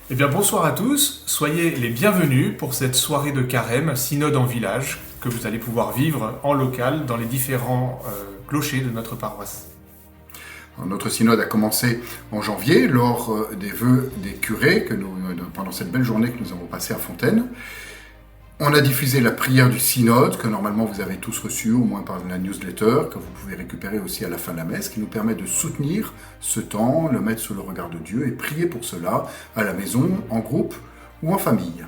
Eh bien bonsoir à tous, soyez les bienvenus pour cette soirée de carême, synode en village, que vous allez pouvoir vivre en local dans les différents clochers de notre paroisse. Notre synode a commencé en janvier lors des vœux des curés pendant cette belle journée que nous avons passée à Fontaine. On a diffusé la prière du synode que normalement vous avez tous reçue, au moins par la newsletter, que vous pouvez récupérer aussi à la fin de la messe, qui nous permet de soutenir ce temps, le mettre sous le regard de Dieu et prier pour cela à la maison, en groupe ou en famille.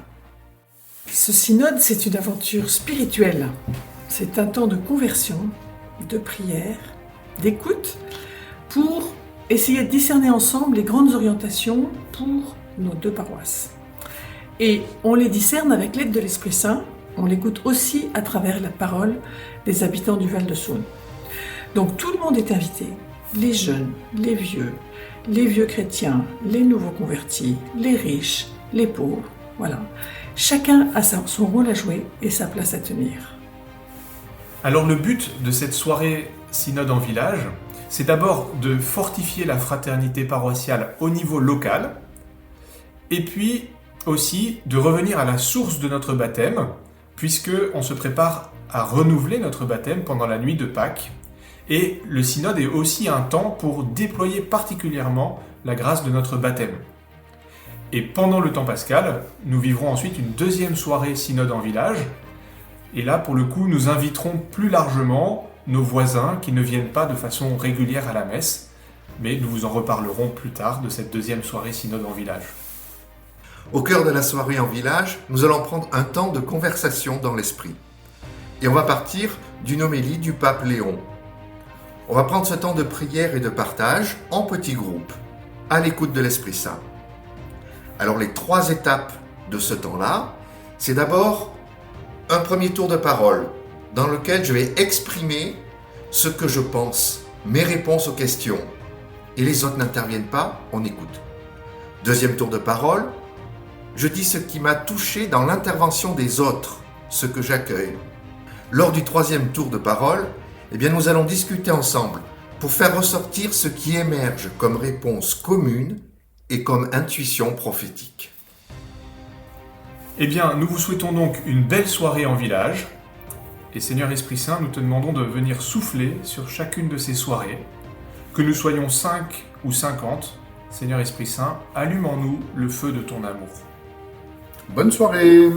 Ce synode, c'est une aventure spirituelle. C'est un temps de conversion, de prière, d'écoute, pour essayer de discerner ensemble les grandes orientations pour nos deux paroisses. Et on les discerne avec l'aide de l'Esprit Saint, on l'écoute aussi à travers la parole des habitants du Val-de-Saône. Donc tout le monde est invité, les jeunes, les vieux chrétiens, les nouveaux convertis, les riches, les pauvres, voilà. Chacun a son rôle à jouer et sa place à tenir. Alors le but de cette soirée synode en village, c'est d'abord de fortifier la fraternité paroissiale au niveau local, et puis aussi de revenir à la source de notre baptême, puisque on se prépare à renouveler notre baptême pendant la nuit de Pâques. Et le synode est aussi un temps pour déployer particulièrement la grâce de notre baptême. Et pendant le temps pascal, nous vivrons ensuite une deuxième soirée synode en village. Et là, pour le coup, nous inviterons plus largement nos voisins qui ne viennent pas de façon régulière à la messe. Mais nous vous en reparlerons plus tard de cette deuxième soirée synode en village. Au cœur de la soirée en village, nous allons prendre un temps de conversation dans l'esprit. Et on va partir d'une homélie du pape Léon. On va prendre ce temps de prière et de partage en petits groupes, à l'écoute de l'Esprit Saint. Alors les 3 étapes de ce temps-là, c'est d'abord un premier tour de parole, dans lequel je vais exprimer ce que je pense, mes réponses aux questions. Et les autres n'interviennent pas, on écoute. Deuxième tour de parole, je dis ce qui m'a touché dans l'intervention des autres, ce que j'accueille. Lors du 3e tour de parole, nous allons discuter ensemble pour faire ressortir ce qui émerge comme réponse commune et comme intuition prophétique. Eh bien, nous vous souhaitons donc une belle soirée en village. Et Seigneur Esprit Saint, nous te demandons de venir souffler sur chacune de ces soirées. Que nous soyons 5 ou 50, Seigneur Esprit Saint, allume en nous le feu de ton amour. Bonne soirée!